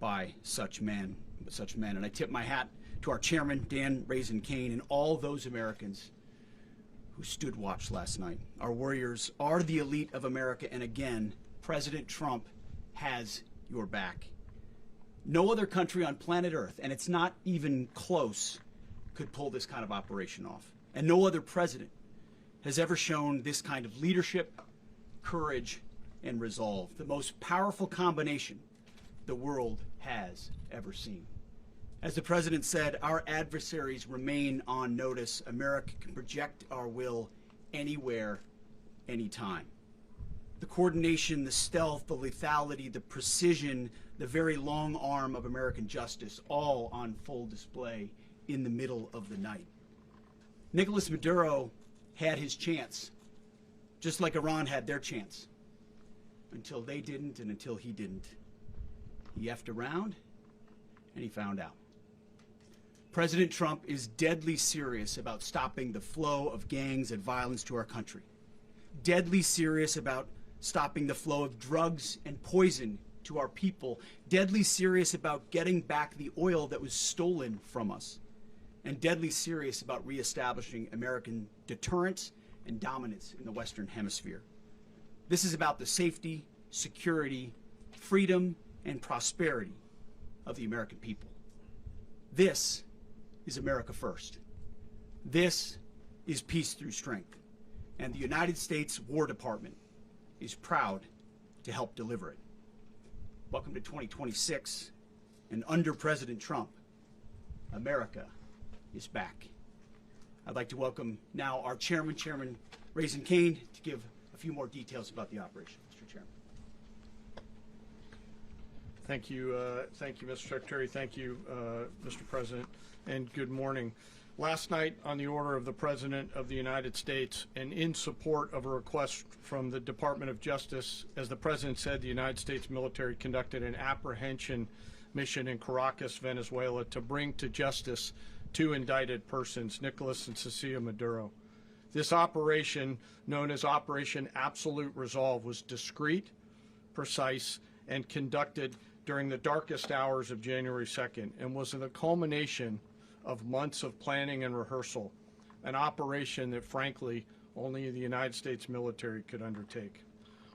by such men. And I tip my hat to our chairman, Dan Raisin Kane, and all those Americans who stood watch last night. Our warriors are the elite of America, and again, President Trump has your back. No other country on planet Earth, and it's not even close, could pull this kind of operation off. And no other president has ever shown this kind of leadership, courage, and resolve, the most powerful combination the world has ever seen. As the president said, our adversaries remain on notice. America can project our will anywhere, anytime. The coordination, the stealth, the lethality, the precision, the very long arm of American justice, all on full display in the middle of the night. Nicolás Maduro had his chance, just like Iran had their chance, until they didn't and until he didn't. He effed around and he found out. President Trump is deadly serious about stopping the flow of gangs and violence to our country. Deadly serious about stopping the flow of drugs and poison to our people. Deadly serious about getting back the oil that was stolen from us. And deadly serious about reestablishing American deterrence and dominance in the Western Hemisphere. This is about the safety, security, freedom, and prosperity of the American people. This is America first. This is peace through strength. And the United States War Department is proud to help deliver it. Welcome to 2026, and under President Trump, America is back. I'd like to welcome now our chairman, Chairman Raisin Kane, to give a few more details about the operation. Mr. Chairman. Thank you, Mr. Secretary. Thank you, Mr. President, and good morning. Last night, on the order of the President of the United States and in support of a request from the Department of Justice, as the President said, the United States military conducted an apprehension mission in Caracas, Venezuela, to bring to justice two indicted persons, Nicolás and Cecilia Maduro. This operation, known as Operation Absolute Resolve, was discreet, precise, and conducted during the darkest hours of January 2nd and was the culmination of months of planning and rehearsal, an operation that, frankly, only the United States military could undertake.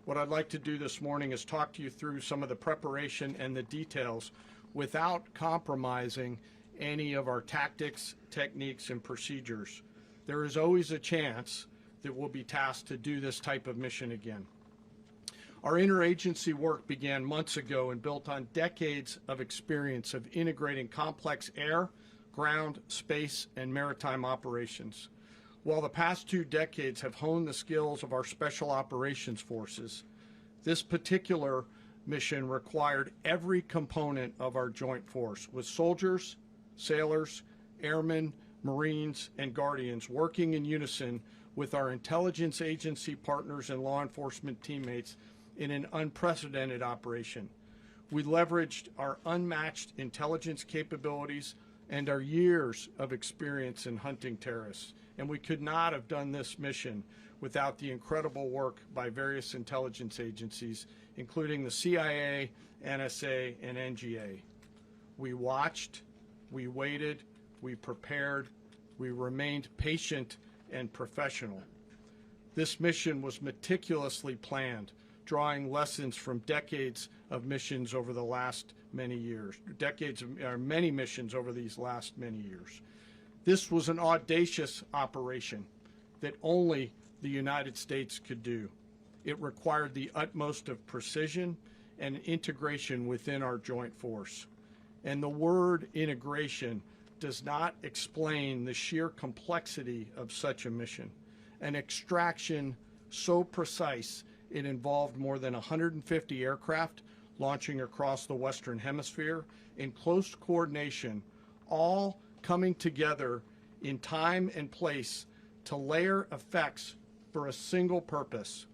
What I'd like to do this morning is talk to you through some of the preparation and the details without compromising any of our tactics, techniques, and procedures. There is always a chance that we'll be tasked to do this type of mission again. Our interagency work began months ago and built on decades of experience of integrating complex air, ground, space, and maritime operations. While the past 2 decades have honed the skills of our special operations forces, this particular mission required every component of our joint force, with soldiers, sailors, airmen, Marines, and Guardians working in unison with our intelligence agency partners and law enforcement teammates in an unprecedented operation. We leveraged our unmatched intelligence capabilities and our years of experience in hunting terrorists, and we could not have done this mission without the incredible work by various intelligence agencies, including the CIA, NSA, and NGA. We watched, we waited, we prepared, we remained patient and professional. This mission was meticulously planned, drawing lessons from decades of missions over the last many years, many missions over these last many years. This was an audacious operation that only the United States could do. It required the utmost of precision and integration within our joint force. And the word integration does not explain the sheer complexity of such a mission. An extraction so precise it involved more than 150 aircraft launching across the Western Hemisphere in close coordination, all coming together in time and place to layer effects for a single purpose: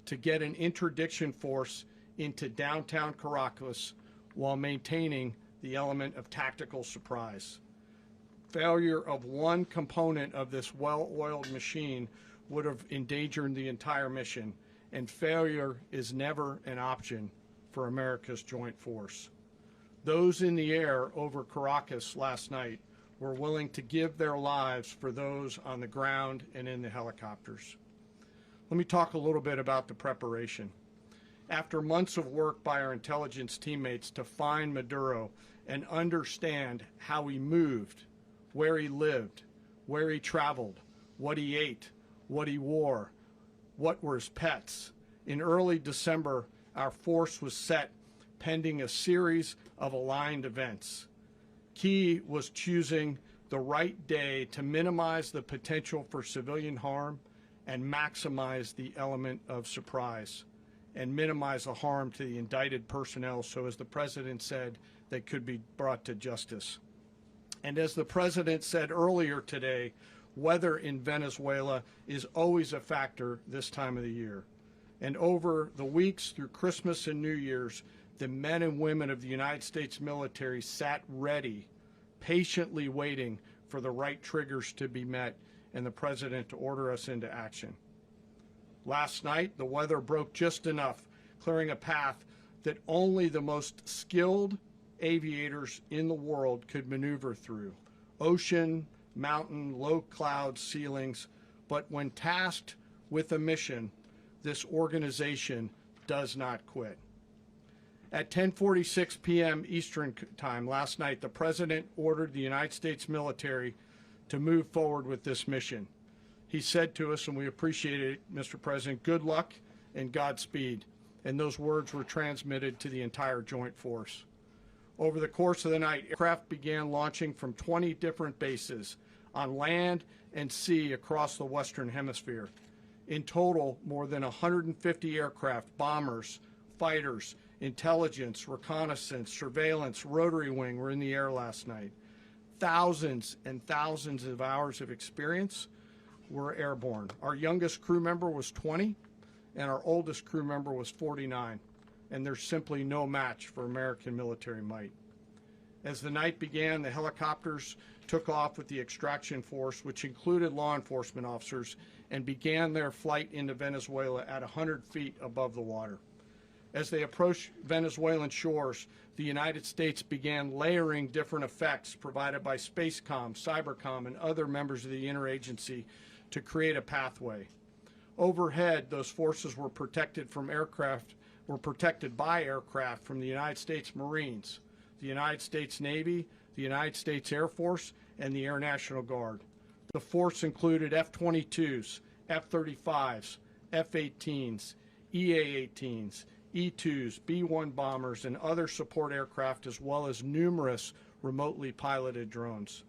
to get an interdiction force into downtown Caracas while maintaining the element of tactical surprise. Failure of one component of this well-oiled machine would have endangered the entire mission, and failure is never an option for America's joint force. Those in the air over Caracas last night were willing to give their lives for those on the ground and in the helicopters. Let me talk a little bit about the preparation. After months of work by our intelligence teammates to find Maduro and understand how he moved, where he lived, where he traveled, what he ate, what he wore, what were his pets, in early December, our force was set pending a series of aligned events. Key was choosing the right day to minimize the potential for civilian harm and maximize the element of surprise and minimize the harm to the indicted personnel, so as the president said, they could be brought to justice. And as the president said earlier today, weather in Venezuela is always a factor this time of the year. And over the weeks through Christmas and New Year's, the men and women of the United States military sat ready, patiently waiting for the right triggers to be met and the president to order us into action. Last night, the weather broke just enough, clearing a path that only the most skilled aviators in the world could maneuver through. Ocean, mountain, low cloud ceilings, but when tasked with a mission, this organization does not quit. At 10:46 p.m. Eastern Time last night, the President ordered the United States military to move forward with this mission. He said to us, and we appreciate it, Mr. President, good luck and Godspeed. And those words were transmitted to the entire joint force. Over the course of the night, aircraft began launching from 20 different bases on land and sea across the Western Hemisphere. In total, more than 150 aircraft, bombers, fighters, intelligence, reconnaissance, surveillance, rotary wing were in the air last night. Thousands and thousands of hours of experience were airborne. Our youngest crew member was 20, and our oldest crew member was 49, and there's simply no match for American military might. As the night began, the helicopters took off with the extraction force, which included law enforcement officers, and began their flight into Venezuela at 100 feet above the water. As they approached Venezuelan shores, the United States began layering different effects provided by Spacecom, Cybercom, and other members of the interagency to create a pathway. Overhead, those forces were protected by aircraft from the United States Marines, the United States Navy, the United States Air Force, and the Air National Guard. The force included F-22s, F-35s, F-18s, EA-18s, E-2s, B-1 bombers, and other support aircraft, as well as numerous remotely piloted drones.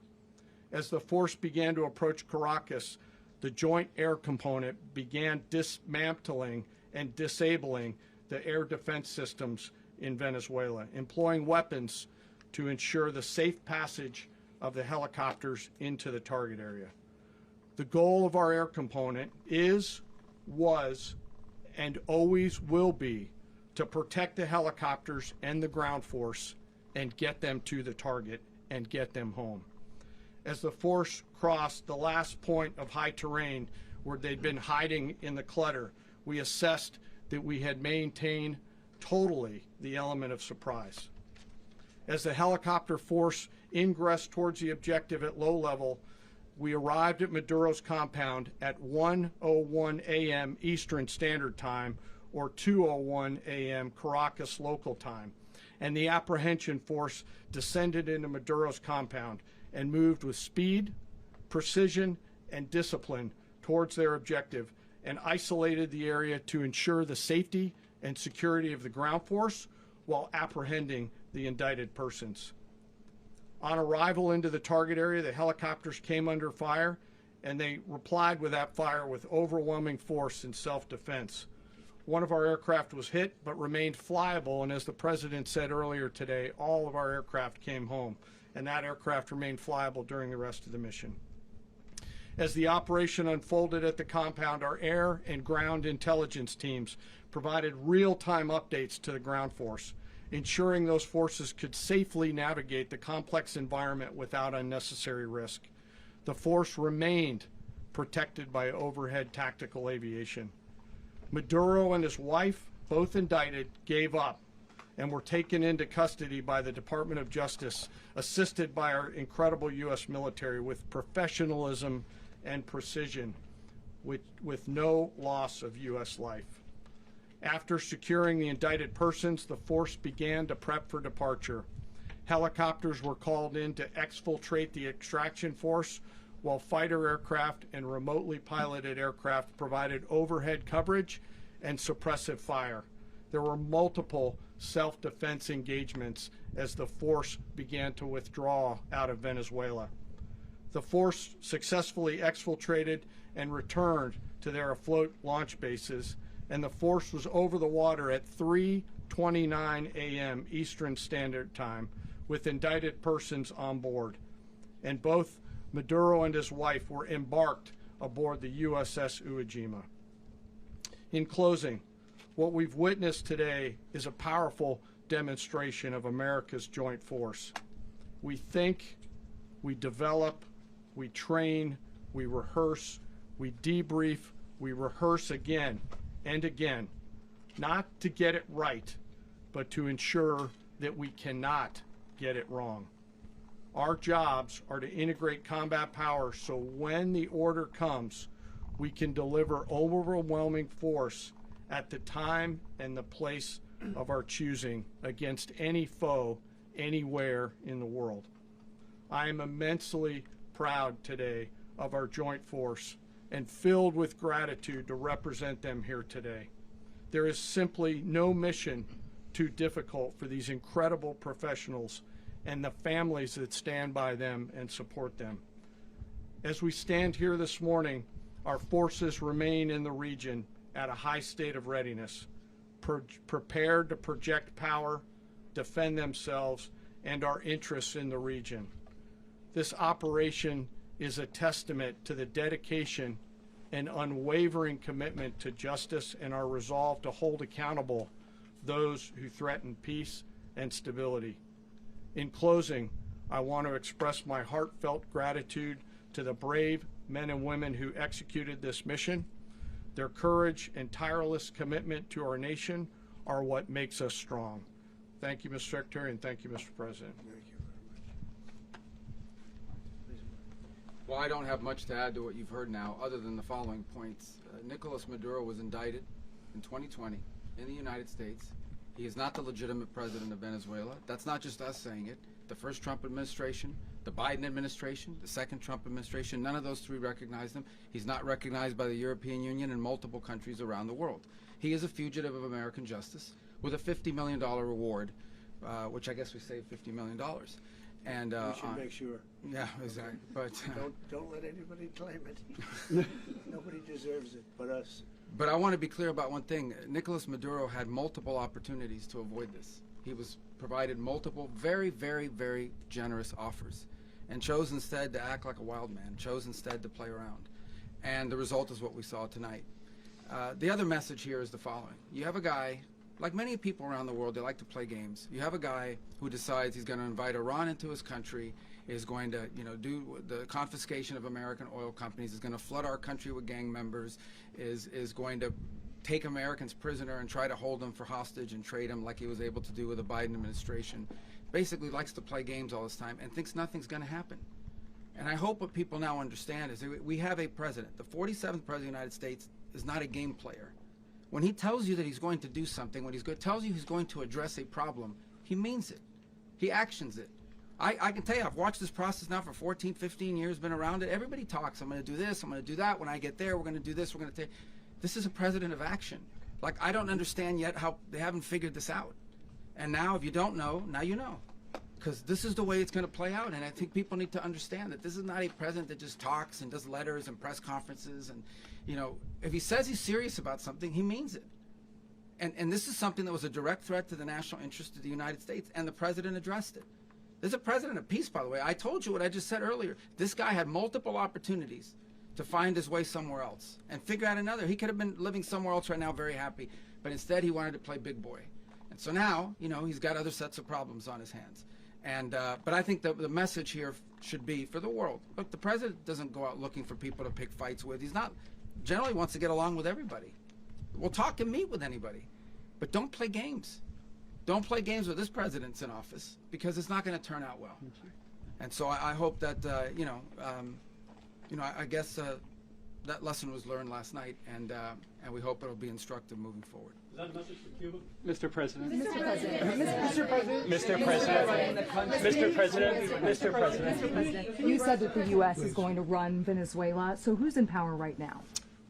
As the force began to approach Caracas, the Joint Air Component began dismantling and disabling the air defense systems in Venezuela, employing weapons to ensure the safe passage of the helicopters into the target area. The goal of our air component is, was, and always will be to protect the helicopters and the ground force and get them to the target and get them home. As the force crossed the last point of high terrain where they'd been hiding in the clutter, we assessed that we had maintained totally the element of surprise. As the helicopter force ingressed towards the objective at low level, we arrived at Maduro's compound at 1:01 a.m. Eastern Standard Time, or 2:01 a.m. Caracas local time, and the apprehension force descended into Maduro's compound and moved with speed, precision, and discipline towards their objective, and isolated the area to ensure the safety and security of the ground force while apprehending the indicted persons. On arrival into the target area, the helicopters came under fire, and they replied with that fire with overwhelming force in self-defense. One of our aircraft was hit but remained flyable, and as the President said earlier today, all of our aircraft came home, and that aircraft remained flyable during the rest of the mission. As the operation unfolded at the compound, our air and ground intelligence teams provided real-time updates to the ground force, ensuring those forces could safely navigate the complex environment without unnecessary risk. The force remained protected by overhead tactical aviation. Maduro and his wife, both indicted, gave up, and were taken into custody by the Department of Justice, assisted by our incredible U.S. military with professionalism and precision, with no loss of U.S. life. After securing the indicted persons, the force began to prep for departure. Helicopters were called in to exfiltrate the extraction force, while fighter aircraft and remotely piloted aircraft provided overhead coverage and suppressive fire. There were multiple self-defense engagements as the force began to withdraw out of Venezuela. The force successfully exfiltrated and returned to their afloat launch bases, and the force was over the water at 3:29 a.m. Eastern Standard Time with indicted persons on board. And both Maduro and his wife were embarked aboard the USS Iwo Jima. In closing, what we've witnessed today is a powerful demonstration of America's joint force. We think, we develop, we train, we rehearse, we debrief, we rehearse again and again, not to get it right, but to ensure that we cannot get it wrong. Our jobs are to integrate combat power so when the order comes, we can deliver overwhelming force at the time and the place of our choosing against any foe anywhere in the world. I am immensely proud today of our joint force and filled with gratitude to represent them here today. There is simply no mission too difficult for these incredible professionals and the families that stand by them and support them. As we stand here this morning, our forces remain in the region at a high state of readiness, prepared to project power, defend themselves, and our interests in the region. This operation is a testament to the dedication and unwavering commitment to justice and our resolve to hold accountable those who threaten peace and stability. In closing, I want to express my heartfelt gratitude to the brave men and women who executed this mission. Their courage and tireless commitment to our nation are what makes us strong. Thank you, Mr. Secretary, and thank you, Mr. President. Thank you very much. Well, I don't have much to add to what you've heard now, other than the following points. Nicolás Maduro was indicted in 2020 in the United States. He is not the legitimate president of Venezuela. That's not just us saying it. The first Trump administration, the Biden administration, the second Trump administration, none of those three recognized him. He's not recognized by the European Union and multiple countries around the world. He is a fugitive of American justice with a $50 million reward, which I guess we saved $50 million. And We should make sure. yeah, exactly. But Don't let anybody claim it. Nobody deserves it but us. But I want to be clear about one thing. Nicolás Maduro had multiple opportunities to avoid this. He was provided multiple very, very, very generous offers and chose instead to act like a wild man, chose instead to play around. And the result is what we saw tonight. The other message here is the following. You have a guy, like many people around the world, they like to play games. You have a guy who decides he's going to invite Iran into his country, is going to, do the confiscation of American oil companies, is going to flood our country with gang members, is going to take Americans prisoner and try to hold them for hostage and trade them like he was able to do with the Biden administration. Basically likes to play games all this time and thinks nothing's going to happen. And I hope what people now understand is that we have a president. The 47th president of the United States is not a game player. When he tells you that he's going to do something, when tells you he's going to address a problem, he means it. He actions it. I can tell you, I've watched this process now for 14, 15 years, been around it. Everybody talks, I'm going to do this, I'm going to do that. When I get there, we're going to do this, we're going to take. This is a president of action. Like, I don't understand yet how they haven't figured this out. And now, if you don't know, now you know. Because this is the way it's going to play out. And I think people need to understand that this is not a president that just talks and does letters and press conferences. And, if he says he's serious about something, he means it. And this is something that was a direct threat to the national interest of the United States, and the president addressed it. This is a president of peace, by the way. I told you what I just said earlier. This guy had multiple opportunities to find his way somewhere else and figure out another. He could have been living somewhere else right now very happy, but instead he wanted to play big boy. And so now, he's got other sets of problems on his hands. And but I think the message here should be for the world. Look, the president doesn't go out looking for people to pick fights with. He's not, generally wants to get along with everybody. We'll talk and meet with anybody, but don't play games. don't play games with this president's in office, because it's not going to turn out well. And so I hope that I guess that lesson was learned last night, and we hope it'll be instructive moving forward. Is that a message for Cuba? Mr. President. Mr. President. Mr. President. You said that the U.S. is going to run Venezuela, so who's in power right now?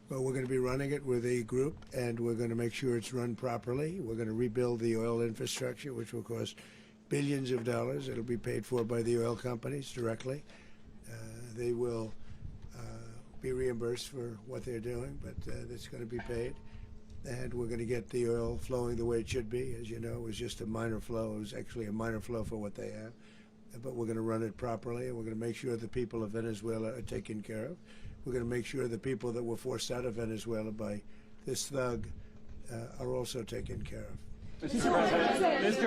Well, we're going to be running it with a group, and we're going to make sure it's run properly. We're going to rebuild the oil infrastructure, which will cost billions of dollars. It'll be paid for by the oil companies directly. They will be reimbursed for what they're doing, but it's going to be paid. And we're going to get the oil flowing the way it should be. As you know, it was just a minor flow. It was actually a minor flow for what they have. But we're going to run it properly, and we're going to make sure the people of Venezuela are taken care of. We're going to make sure the people that were forced out of Venezuela by this thug are also taken care of. Mr.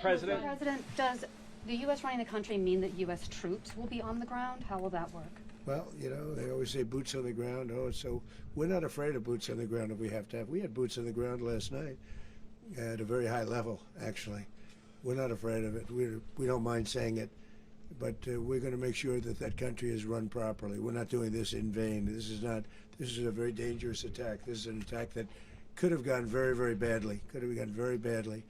President, does the U.S. running the country mean that U.S. troops will be on the ground? How will that work? Well, you know, they always say boots on the ground. Oh, so we're not afraid of boots on the ground if we have to have. We had boots on the ground last night at a very high level, actually. We're not afraid of it. We don't mind saying it. But we're going to make sure that that country is run properly. We're not doing this in vain. This is a very dangerous attack. This is an attack that could have gone very, very badly. Could have gone very badly.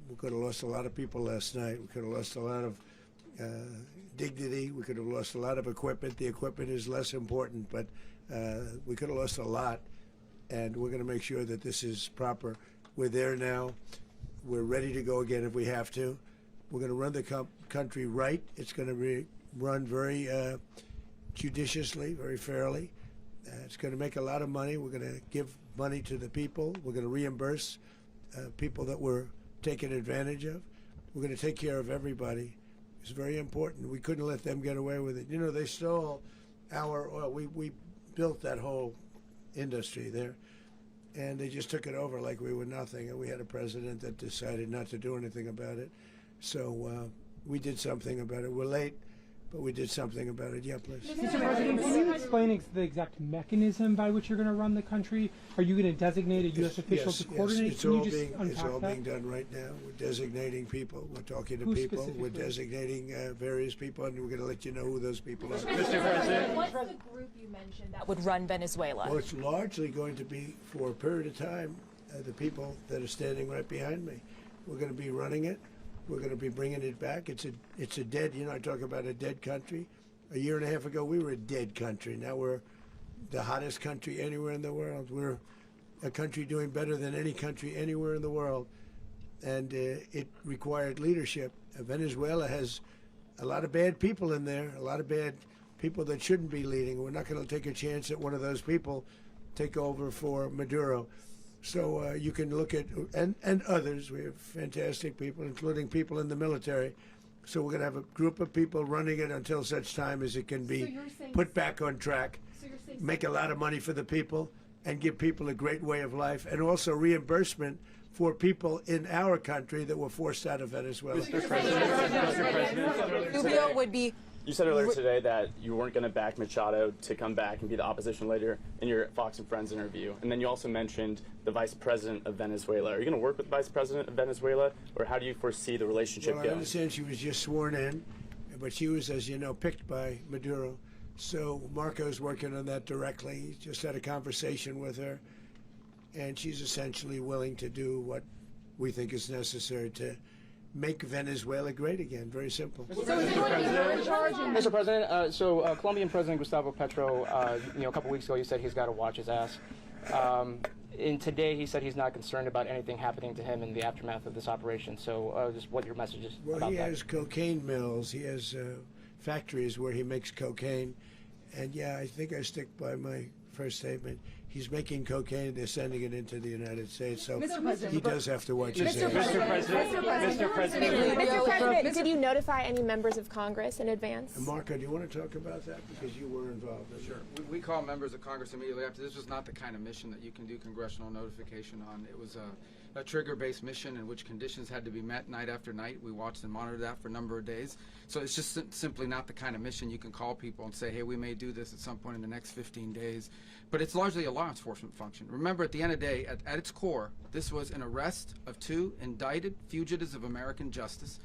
We could have lost a lot of people last night. We could have lost a lot of dignity. We could have lost a lot of equipment. The equipment is less important, but we could have lost a lot. And we're going to make sure that this is proper. We're there now. We're ready to go again if we have to. We're going to run the country right. It's going to be run very judiciously, very fairly. It's going to make a lot of money. We're going to give money to the people. We're going to reimburse people that were taken advantage of. We're going to take care of everybody. It's very important. We couldn't let them get away with it. You know, they stole our oil. We built that whole industry there, and they just took it over like we were nothing. And we had a president that decided not to do anything about it. So we did something about it. We're late, but we did something about it. Yeah, please. Mr. President, can you explain the exact mechanism by which you're going to run the country? Are you going to designate a U.S. official to coordinate? It's Can you all just being unpack that? being done right now. We're designating people. We're talking to Who people. We're specifically? designating various people, and we're going to let you know who those people are. Mr. President. What's the group you mentioned that would run Venezuela? Well, it's largely going to be, for a period of time, the people that are standing right behind me. We're going to be running it. We're going to be bringing it back. It's a dead, you know, I talk about a dead country. A year and a half ago, we were a dead country. Now we're the hottest country anywhere in the world. We're a country doing better than any country anywhere in the world. And it required leadership. Venezuela has a lot of bad people in there, a lot of bad people that shouldn't be leading. We're not going to take a chance that one of those people take over for Maduro. So you can look at, and others, we have fantastic people, including people in the military. So we're going to have a group of people running it until such time as it can be put back on track, make a lot of money for the people, and give people a great way of life, and also reimbursement for people in our country that were forced out of Venezuela. Mr. President. Rubio would be. You said earlier today that you weren't going to back Machado to come back and be the opposition leader in your Fox and Friends interview. And then you also mentioned the vice president of Venezuela. Are you going to work with the vice president of Venezuela, or how do you foresee the relationship Well, I going? understand she was just sworn in, but she was, as you know, picked by Maduro. So Marco's working on that directly. He just had a conversation with her, and she's essentially willing to do what we think is necessary to make Venezuela great again. Very simple. Mr. President, Colombian President Gustavo Petro, a couple weeks ago, he said he's got to watch his ass. And today, he said he's not concerned about anything happening to him in the aftermath of this operation. So, just what your message is Well, about he that. has cocaine mills. He has factories where he makes cocaine. And yeah, I think I stick by my first statement. He's making cocaine. They're sending it into the United States. So he does have to watch his ass. Mr. President. Did you notify any members of Congress in advance? And Marco, do you want to talk about that? Because you were involved in it. Sure. We call members of Congress immediately after. This was not the kind of mission that you can do congressional notification on. It was a trigger-based mission in which conditions had to be met night after night. We watched and monitored that for a number of days. So it's just simply not the kind of mission you can call people and say, hey, we may do this at some point in the next 15 days. But it's largely a law enforcement function. Remember, at the end of the day, at its core, this was an arrest of 2 indicted fugitives of American justice,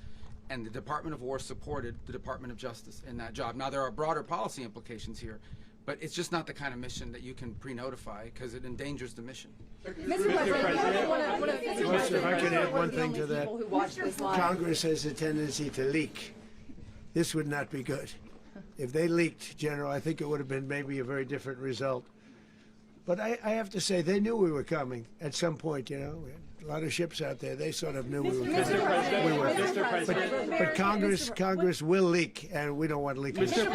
and the Department of War supported the Department of Justice in that job. Now, there are broader policy implications here, but it's just not the kind of mission that you can pre-notify because it endangers the mission. If I can add one thing to that, Congress has a tendency to leak. This would not be good. If they leaked, General, I think it would have been maybe a very different result. But I have to say, they knew we were coming at some point, you know. We had a lot of ships out there. They sort of knew we were coming. Mr. President. But Congress will leak, and we don't want leakage. Mr.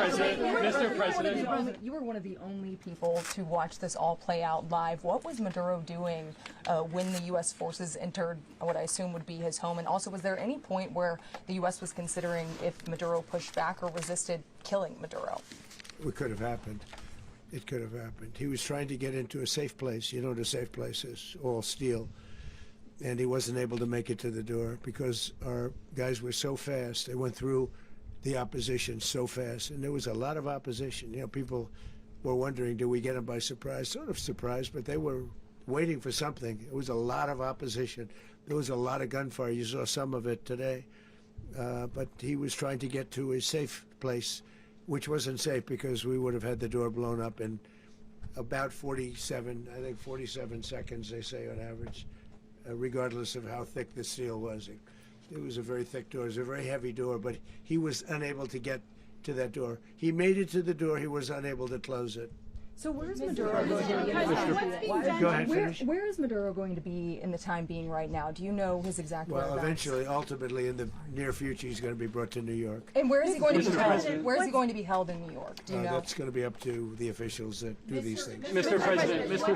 President. You were one of the only people to watch this all play out live. What was Maduro doing when the U.S. forces entered what I assume would be his home? And also, was there any point where the U.S. was considering if Maduro pushed back or resisted killing Maduro? It could have happened. It could have happened. He was trying to get into a safe place. You know what a safe place is, all steel. And he wasn't able to make it to the door because our guys were so fast. They went through the opposition so fast. And there was a lot of opposition. You know, people were wondering, do we get them by surprise? Sort of surprised, but they were waiting for something. It was a lot of opposition. There was a lot of gunfire. You saw some of it today. But he was trying to get to a safe place, which wasn't safe because we would have had the door blown up in about 47 seconds, they say on average, regardless of how thick the steel was. It was a very thick door. It was a very heavy door, but he was unable to get to that door. He made it to the door. He was unable to close it. So where's Maduro going to be? Go ahead, finish. Where is Maduro going to be in the time being right now? Do you know his exact Well, whereabouts? eventually, ultimately, in the near future, he's going to be brought to New York. And where is he going to be held? Where is he going to be held in New York? Do you know? That's going to be up to the officials that do these things. Mr.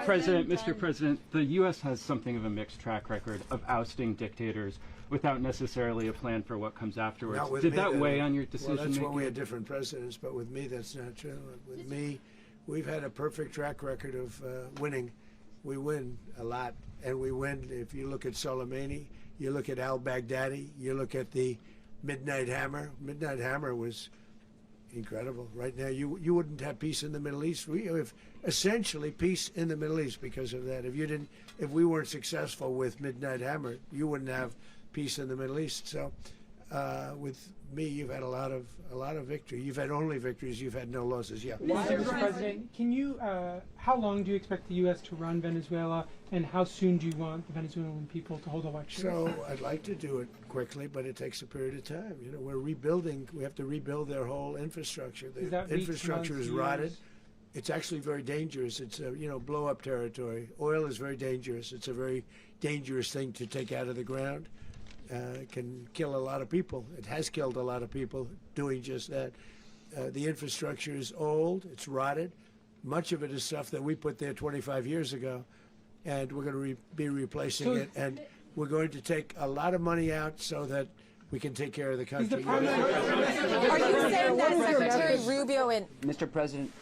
President, the U.S. has something of a mixed track record of ousting dictators without necessarily a plan for what comes afterwards. Not with Did me, that though. weigh on your decision Well, that's making? when we had different presidents, but with me, that's not true. With me, we've had a perfect track record of winning. We win a lot, and we win. If you look at Soleimani, you look at al-Baghdadi, you look at the Midnight Hammer. Midnight Hammer was incredible. Right now, you wouldn't have peace in the Middle East. We have essentially peace in the Middle East because of that. If we weren't successful with Midnight Hammer, you wouldn't have peace in the Middle East. So, with me, you've had a lot of victory. You've had only victories. You've had no losses. Yeah. Mr. President, can you? How long do you expect the U.S. to run Venezuela, and how soon do you want the Venezuelan people to hold elections? So I'd like to do it quickly, but it takes a period of time. You know, we're rebuilding. We have to rebuild their whole infrastructure. The infrastructure is rotted. It's actually very dangerous. It's blow-up territory. Oil is very dangerous. It's a very dangerous thing to take out of the ground. It can kill a lot of people. It has killed a lot of people doing just that. The infrastructure is old. It's rotted. Much of it is stuff that we put there 25 years ago, and we're going to be replacing it. And we're going to take a lot of money out so that we can take care of the country. Are you saying that Secretary Rubio and Mr. President,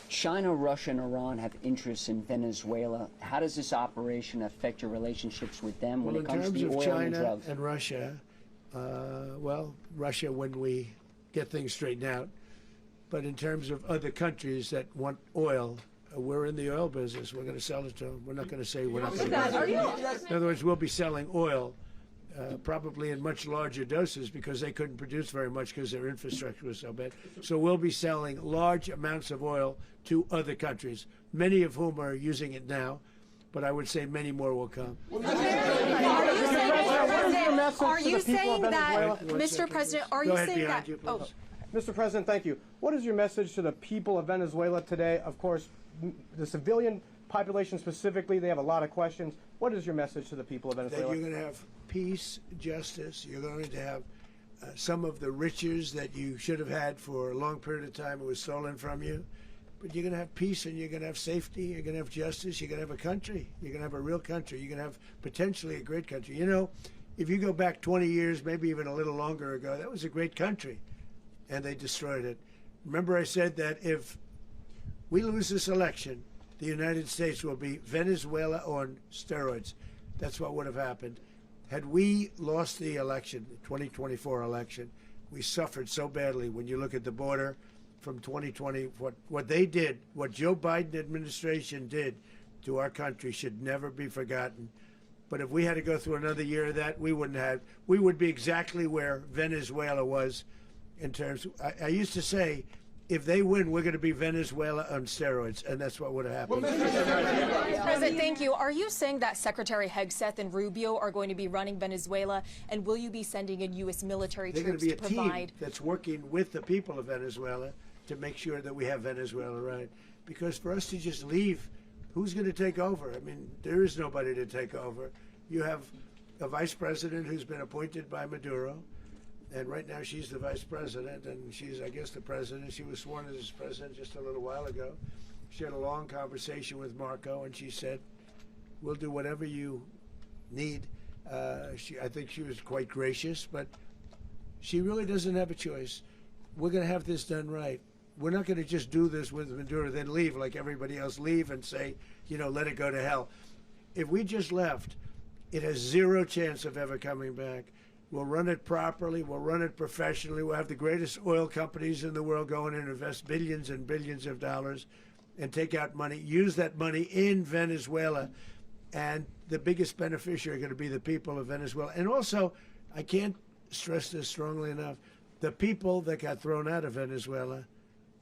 China, Russia, and Iran have interests in Venezuela. How does this operation affect your relationships with them when it comes to the oil and drugs? In terms of China and Russia, Russia when we get things straightened out. But in terms of other countries that want oil, we're in the oil business. We're going to sell it to them. We're not going to say we're not going to. In other words, we'll be selling oil. Probably in much larger doses because they couldn't produce very much because their infrastructure was so bad. So we'll be selling large amounts of oil to other countries, many of whom are using it now, but I would say many more will come. Are you saying that, Mr. President, are you saying that? Mr. President, thank you. What is your message to the people of Venezuela today? Of course, the civilian population specifically, they have a lot of questions. What is your message to the people of Venezuela? That you're going to have peace, justice. You're going to have some of the riches that you should have had for a long period of time. It was stolen from you. But you're going to have peace and you're going to have safety. You're going to have justice. You're going to have a country. You're going to have a real country. You're going to have potentially a great country. You know, if you go back 20 years, maybe even a little longer ago, that was a great country. And they destroyed it. Remember I said that if we lose this election, the United States will be Venezuela on steroids. that's what would have happened. Had we lost the election, the 2024 election, we suffered so badly. When you look at the border from 2020, what they did, what Joe Biden administration did to our country should never be forgotten. But if we had to go through another year of that, we would be exactly where Venezuela was in terms. I used to say, if they win, we're going to be Venezuela on steroids, and that's what would have happened. President, thank you. Are you saying that Secretary Hegseth and Rubio are going to be running Venezuela, and will you be sending in U.S. military They're going troops to be to a team provide? that's working with the people of Venezuela to make sure that we have Venezuela right. Because for us to just leave, who's going to take over? I mean, there is nobody to take over. You have a vice president who's been appointed by Maduro. And right now she's the vice president, and she's, I guess, the president. She was sworn as president just a little while ago. She had a long conversation with Marco, and she said, we'll do whatever you need. I think she was quite gracious, but she really doesn't have a choice. We're going to have this done right. We're not going to just do this with Maduro, then leave like everybody else, leave and say, let it go to hell. If we just left, it has zero chance of ever coming back. We'll run it properly. We'll run it professionally. We'll have the greatest oil companies in the world go in and invest billions and billions of dollars and take out money, use that money in Venezuela. And the biggest beneficiary are going to be the people of Venezuela. And also, I can't stress this strongly enough, the people that got thrown out of Venezuela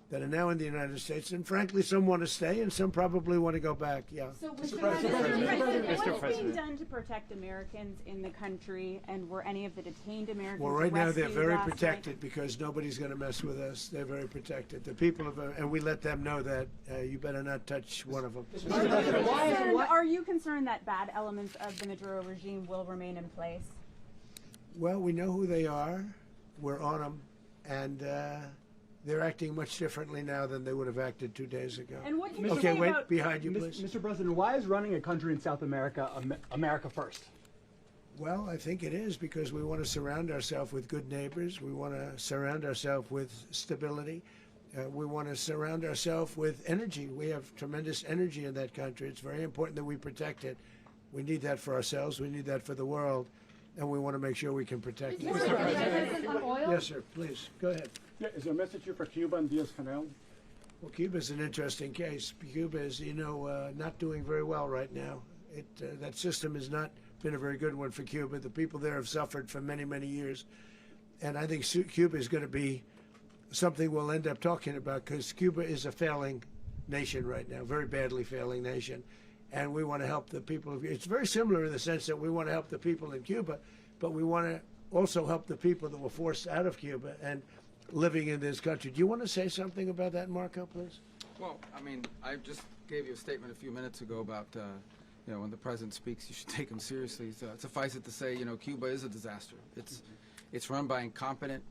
that are now in the United States, and frankly, some want to stay and some probably want to go back. Yeah. So, Mr. President, what's being done to protect Americans in the country, and were any of the detained Americans Well, right now they're rescued very last protected night? because nobody's going to mess with us. They're very protected. The people of, and we let them know that you better not touch one of them. Are you concerned that bad elements of the Maduro regime will remain in place? Well, we know who they are. We're on them, and they're acting much differently now than they would have acted 2 days ago. And what can you Okay, say wait, about behind you, please. Mr. President, why is running a country in South America America first? Well, I think it is because we want to surround ourselves with good neighbors. We want to surround ourselves with stability. We want to surround ourselves with energy. We have tremendous energy in that country. It's very important that we protect it. We need that for ourselves. We need that for the world. And we want to make sure we can protect it. Mr. President, on oil? Yes, sir. Please, go ahead. Yeah, is there a message here for Cuba and Diaz-Canel? Well, Cuba's an interesting case. Cuba is, not doing very well right now. That system has not been a very good one for Cuba. The people there have suffered for many, many years. And I think Cuba is going to be something we'll end up talking about because Cuba is a failing nation right now, very badly failing nation. And we want to help the people. It's very similar in the sense that we want to help the people in Cuba, but we want to also help the people that were forced out of Cuba and living in this country. Do you want to say something about that, Marco, please? Well, I mean, I just gave you a statement a few minutes ago about, when the president speaks, you should take him seriously. So suffice it to say, Cuba is a disaster. It's run by incompetent,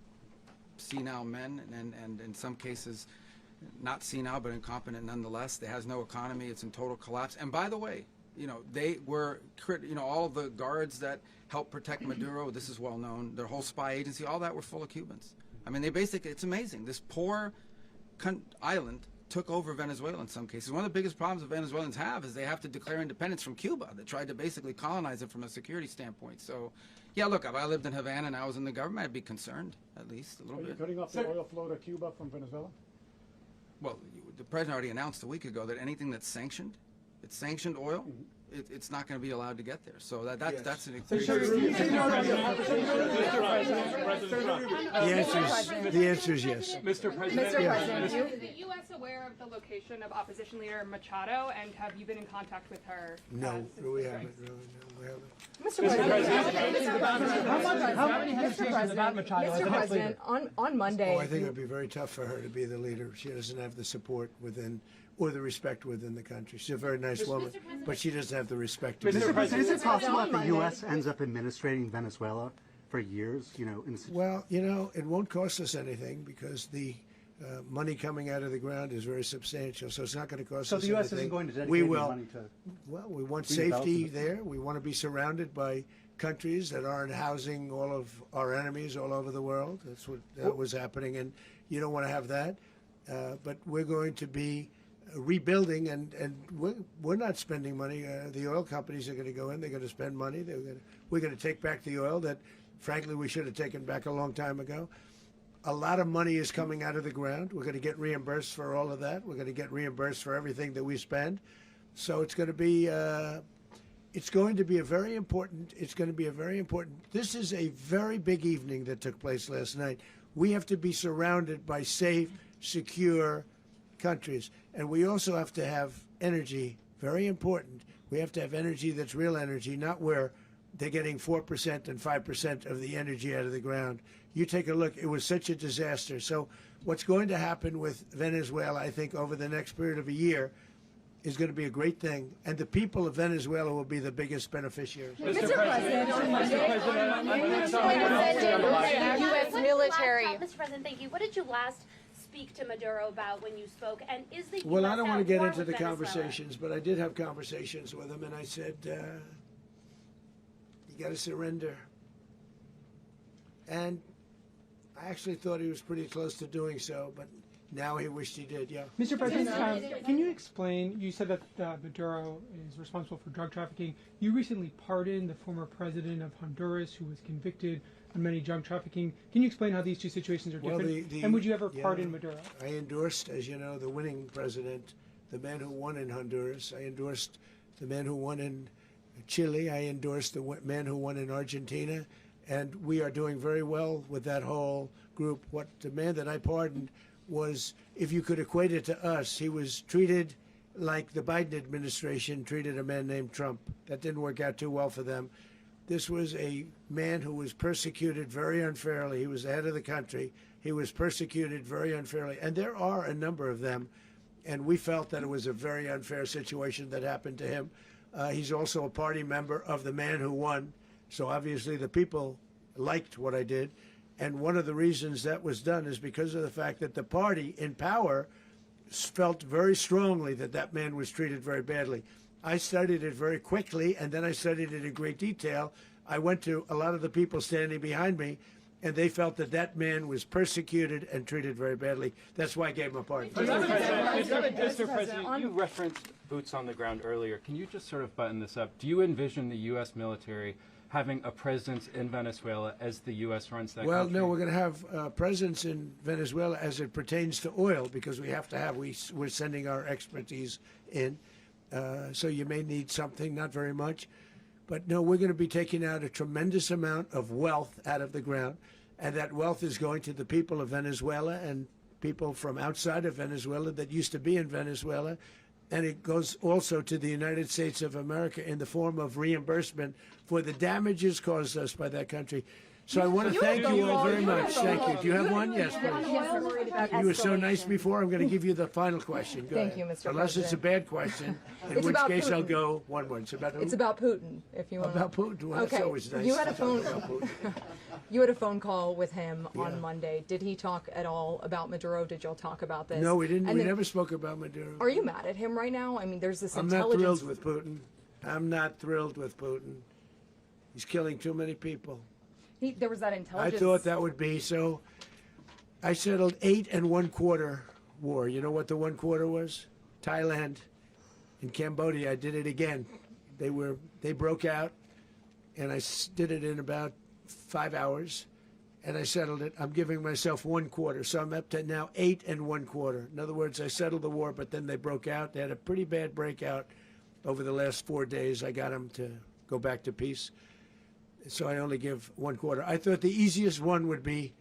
senile men, and in some cases, not senile, but incompetent nonetheless. It has no economy. It's in total collapse. And by the way, they were, all the guards that helped protect Maduro, this is well known, their whole spy agency, all that were full of Cubans. I mean, they basically, it's amazing. This poor island took over Venezuela in some cases. One of the biggest problems that Venezuelans have is they have to declare independence from Cuba. They tried to basically colonize it from a security standpoint. So, yeah, look, if I lived in Havana and I was in the government, I'd be concerned, at least a little bit. Are you cutting off the oil flow to Cuba from Venezuela? Well, the president already announced a week ago that anything that's sanctioned, it's sanctioned oil, it's not going to be allowed to get there. So that's an The answer is yes. Mr. President. Is the U.S. aware of the location of opposition leader Machado, and have you been in contact with her? No, we haven't. Really, no, we haven't. Mr. President, on Monday. Oh, I think it would be very tough for her to be the leader. She doesn't have the support within or the respect within the country. She's a very nice woman, but she doesn't have the respect. Mr. President, is it possible that the U.S. ends up administrating Venezuela for years? Well, it won't cost us anything because the money coming out of the ground is very substantial, so it's not going to cost us anything. So the U.S. isn't going to dedicate any money to. Well, we want safety there. We want to be surrounded by countries that aren't housing all of our enemies all over the world. That's what was happening, and you don't want to have that. But we're going to be rebuilding, and we're not spending money. The oil companies are going to go in. They're going to spend money. We're going to take back the oil that, frankly, we should have taken back a long time ago. A lot of money is coming out of the ground. We're going to get reimbursed for all of that. We're going to get reimbursed for everything that we spend. So it's going to be a very important. This is a very big evening that took place last night. We have to be surrounded by safe, secure countries, and we also have to have energy. Very important. We have to have energy that's real energy, not where they're getting 4% and 5% of the energy out of the ground. You take a look. It was such a disaster. So what's going to happen with Venezuela, I think, over the next period of a year is going to be a great thing, and the people of Venezuela will be the biggest beneficiaries. Mr. President, U.S. military. Mr. President, thank you. What did you last speak to Maduro about when you spoke? And is the Well, US I don't at want to get war into with the Venezuela? conversations, but I did have conversations with him, and I said, you got to surrender. And I actually thought he was pretty close to doing so, but now he wished he did, yeah. Mr. President, can you explain, you said that Maduro is responsible for drug trafficking. You recently pardoned the former president of Honduras who was convicted on many drug trafficking. Can you explain how these two situations are different? And would you ever pardon Maduro? I endorsed, as you know, the winning president, the man who won in Honduras. I endorsed the man who won in Chile. I endorsed the man who won in Argentina. And we are doing very well with that whole group. What the man that I pardoned was, if you could equate it to us, he was treated like the Biden administration treated a man named Trump. That didn't work out too well for them. This was a man who was persecuted very unfairly. He was the head of the country. He was persecuted very unfairly. And there are a number of them. And we felt that it was a very unfair situation that happened to him. He's also a party member of the man who won. So obviously the people liked what I did. And one of the reasons that was done is because of the fact that the party in power felt very strongly that that man was treated very badly. I studied it very quickly, and then I studied it in great detail. I went to a lot of the people standing behind me, and they felt that that man was persecuted and treated very badly. That's why I gave him a pardon. Mr. President, you referenced boots on the ground earlier. Can you just sort of button this up? Do you envision the U.S. military having a presence in Venezuela as the U.S. runs that country? Well, no, we're going to have a presence in Venezuela as it pertains to oil, because we have to have, we're sending our expertise in. So you may need something, not very much. But no, we're going to be taking out a tremendous amount of wealth out of the ground. And that wealth is going to the people of Venezuela and people from outside of Venezuela that used to be in Venezuela. And it goes also to the United States of America in the form of reimbursement for the damages caused us by that country. So I want to thank you all very much. Thank you. Do you have one? Yes, please. You were so nice before. I'm going to give you the final question. Go Thank ahead. you, Mr. Unless it's a bad question, in which case I'll go one word. It's about who? It's about Putin, if you want. About Putin? Well, okay. That's always nice. You had a to talk phone. about Putin. You had a phone call with him on Monday. Did he talk at all about Maduro? Did y'all talk about this? No, we didn't. And We then, never spoke about Maduro. Are you mad at him right now? I mean, there's this I'm not intelligence. thrilled with Putin. I'm not thrilled with Putin. He's killing too many people. There was that I intelligence. thought that would be so. I settled 8 1/4 war. You know what the 1/4 was? Thailand and Cambodia. I did it again. They broke out, and I did it in about 5 hours, and I settled it. I'm giving myself 1/4, so I'm up to now 8 1/4. In other words, I settled the war, but then they broke out. They had a pretty bad breakout over the last 4 days. I got them to go back to peace. So I only give 1/4. I thought the easiest one would be,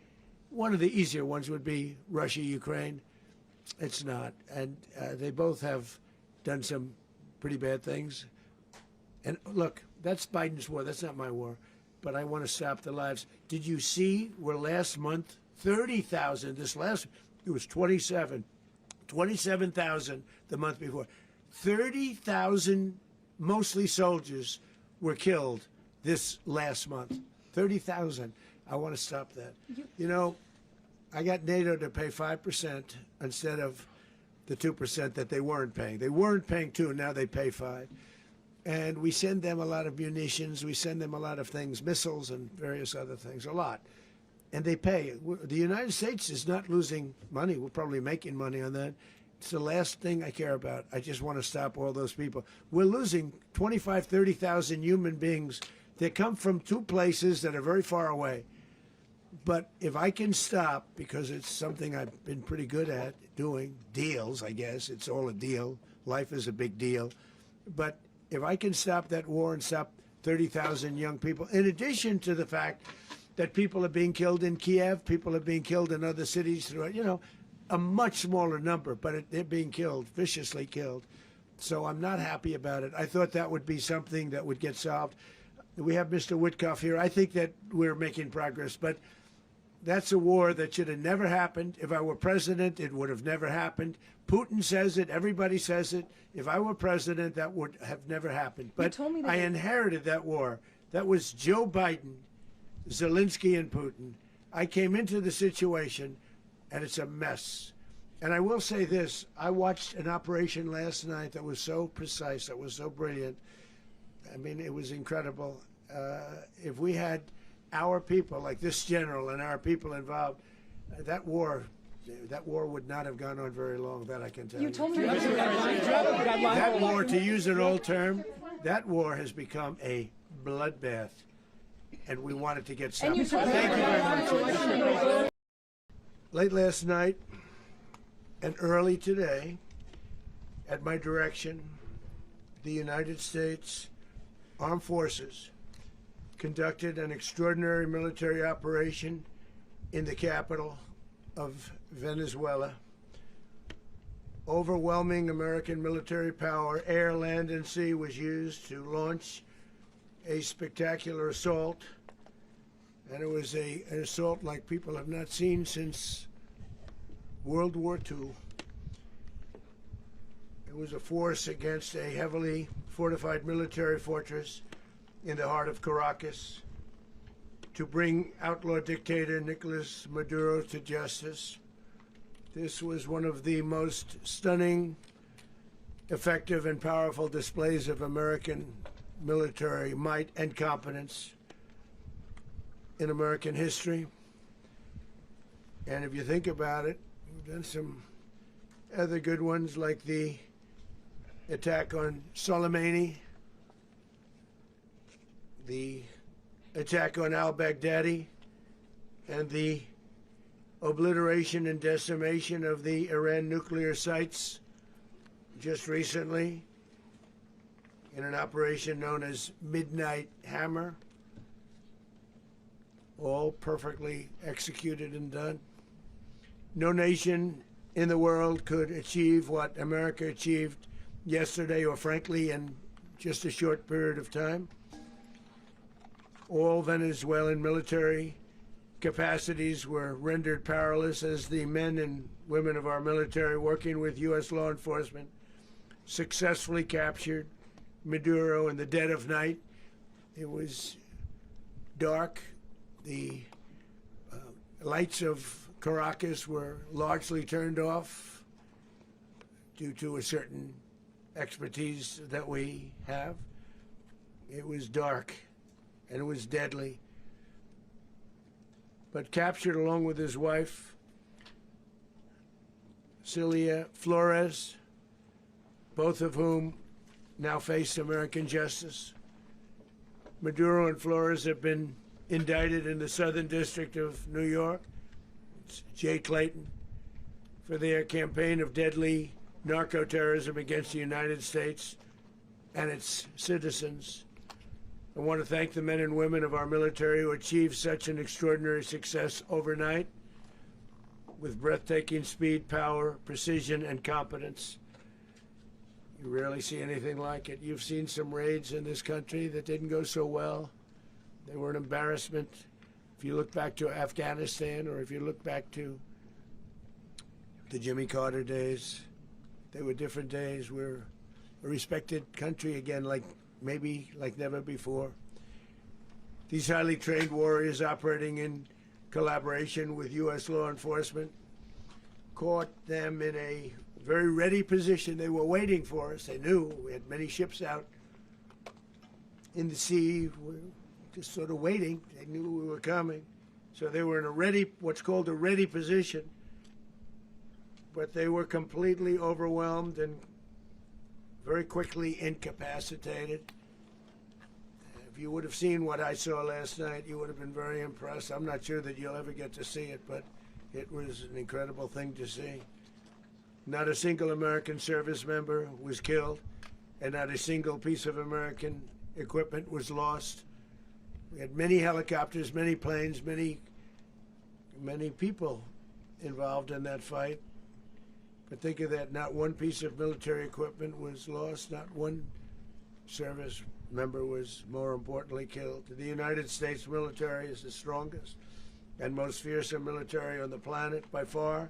one of the easier ones would be Russia, Ukraine. It's not. And they both have done some pretty bad things. And look, that's Biden's war. That's not my war. But I want to stop the lives. Did you see where last month, 30,000, it was 27,000 the month before. 30,000, mostly soldiers, were killed this last month. 30,000. I want to stop that. You know, I got NATO to pay 5% instead of the 2% that they weren't paying. They weren't paying 2, now they pay 5. And we send them a lot of munitions. We send them a lot of things, missiles and various other things, a lot. And they pay. The United States is not losing money. We're probably making money on that. It's the last thing I care about. I just want to stop all those people. We're losing 25, 30,000 human beings. They come from two places that are very far away. But if I can stop, because it's something I've been pretty good at doing, deals, I guess. It's all a deal. Life is a big deal. But if I can stop that war and stop 30,000 young people, in addition to the fact that people are being killed in Kiev, people are being killed in other cities throughout, a much smaller number, but they're being killed, viciously killed. So I'm not happy about it. I thought that would be something that would get solved. We have Mr. Witkoff here. I think that we're making progress, but that's a war that should have never happened. If I were president, it would have never happened. Putin says it. Everybody says it. If I were president, that would have never happened. But I inherited that war. That was Joe Biden, Zelensky, and Putin. I came into the situation, and it's a mess. And I will say this. I watched an operation last night that was so precise, that was so brilliant. I mean, it was incredible. If we had our people, like this general and our people involved, that war would not have gone on very long, that I can tell you. That war, to use an old term, that war has become a bloodbath, and we want it to get stopped. Thank you very much. Late last night and early today, at my direction, the United States Armed Forces conducted an extraordinary military operation in the capital of Venezuela. Overwhelming American military power, air, land, and sea, was used to launch a spectacular assault. And it was an assault like people have not seen since World War II. It was a force against a heavily fortified military fortress in the heart of Caracas to bring outlaw dictator Nicolás Maduro to justice. This was one of the most stunning, effective, and powerful displays of American military might and competence in American history. And if you think about it, we've done some other good ones, like the attack on Soleimani, the attack on al-Baghdadi, and the obliteration and decimation of the Iran nuclear sites just recently in an operation known as Midnight Hammer. All perfectly executed and done. No nation in the world could achieve what America achieved yesterday, or frankly in just a short period of time. All Venezuelan military capacities were rendered powerless as the men and women of our military, working with U.S. law enforcement, successfully captured Maduro in the dead of night. It was dark. The lights of Caracas were largely turned off due to a certain expertise that we have. It was dark, and it was deadly. But captured along with his wife, Celia Flores, both of whom now face American justice. Maduro and Flores have been indicted in the Southern District of New York, it's Jay Clayton, for their campaign of deadly narco-terrorism against the United States and its citizens. I want to thank the men and women of our military who achieved such an extraordinary success overnight with breathtaking speed, power, precision, and competence. You rarely see anything like it. You've seen some raids in this country that didn't go so well. They were an embarrassment. If you look back to Afghanistan, or if you look back to the Jimmy Carter days, they were different days. We're a respected country again, like never before. These highly trained warriors, operating in collaboration with U.S. law enforcement, caught them in a very ready position. They were waiting for us. They knew we had many ships out in the sea, just sort of waiting. They knew we were coming. So they were in a ready, what's called a ready position. but they were completely overwhelmed and very quickly incapacitated. If you would have seen what I saw last night, you would have been very impressed. I'm not sure that you'll ever get to see it, but it was an incredible thing to see. Not a single American service member was killed, and not a single piece of American equipment was lost. We had many helicopters, many planes, many people involved in that fight. But think of that, not one piece of military equipment was lost, not one service member was, more importantly, killed. The United States military is the strongest and most fearsome military on the planet by far.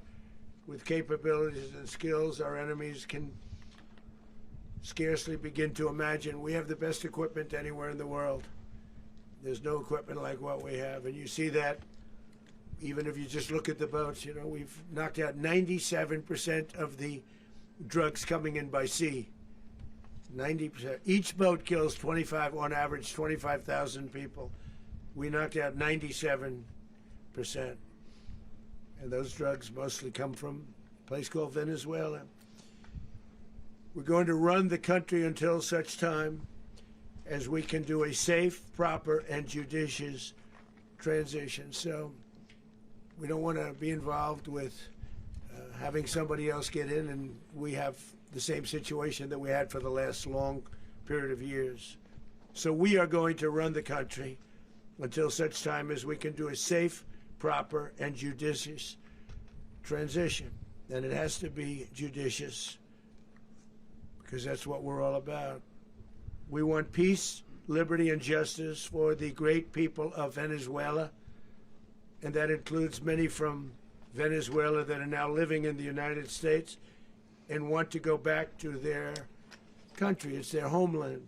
With capabilities and skills our enemies can scarcely begin to imagine. We have the best equipment anywhere in the world. There's no equipment like what we have, and you see that even if you just look at the boats. You know, we've knocked out 97% of the drugs coming in by sea. 90%. Each boat kills on average 25,000 people. We knocked out 97%. And those drugs mostly come from a place called Venezuela. We're going to run the country until such time as we can do a safe, proper, and judicious transition. So we don't want to be involved with having somebody else get in, and we have the same situation that we had for the last long period of years. So we are going to run the country until such time as we can do a safe, proper, and judicious transition. And it has to be judicious, because that's what we're all about. We want peace, liberty, and justice for the great people of Venezuela, and that includes many from Venezuela that are now living in the United States and want to go back to their country. It's their homeland.